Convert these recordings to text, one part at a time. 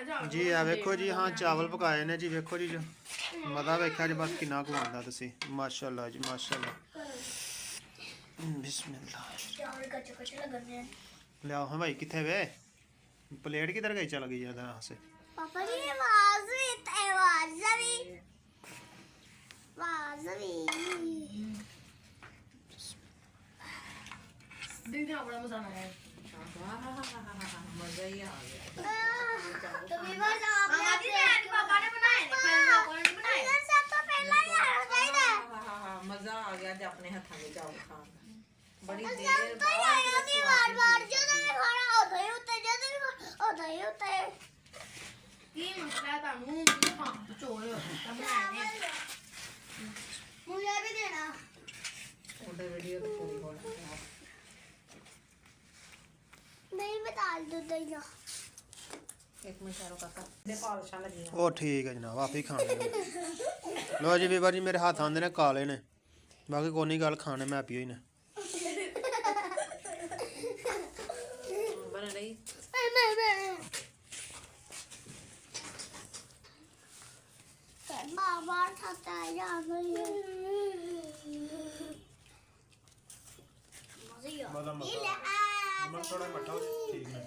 जी आ वेखो जी हाँ चावल पकाए ने जी वेखो जी मता वेख्या जी बस किन्ना कुछ आंदा तुसी माशाअल्लाह जी माशाअल्लाह बिस्मिल्लाह ले आओ हाँ भाई किथे वे प्लेट किधर गई चल गई इधर से पापा जी आवाज भी दीदी बड़ा मजा आया मजा ही आ गया तो विवास आप दादी ने पापा ने बनाए थे फिर पापा ने बनाए इधर सब तो पहला ही आना चाहिए मजा आ गया जब अपने हाथों में चावल खान बड़ी सब देर तो ही आया थी बार जो तो खाना होता ही होता की मसला था मुंह हां चोर तब बनाए मुझे भी देना उधर वीडियो तो पूरी हो रहा है नहीं बता दो दैया एक मिनट चारों काका दे पालशा लगी ओ ठीक है जनाब आप ही खाने लो जी बीबा जी मेरे हाथ आंदे ने काले ने बाकी कोई नहीं गल खाने मैं पियो ही ने बन रही बाबा खाता है यार मैं थोड़ा मठा ठीक है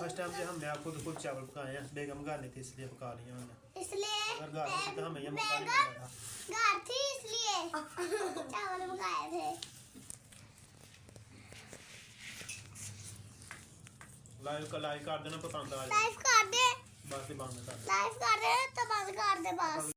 फर्स्ट टाइम से हमने खुद चावल पकाए हैं बेगम घर नहीं थी इसलिए पका लिए हमने इसलिए अगर घर होती तो हमें ये मौका नहीं मिला था घर थी इसलिए चावल पकाए थे लाइव कर देना पसंद आ जाए लाइव कर दे बस ही बंद कर लाइव कर दे तो बंद कर दे बस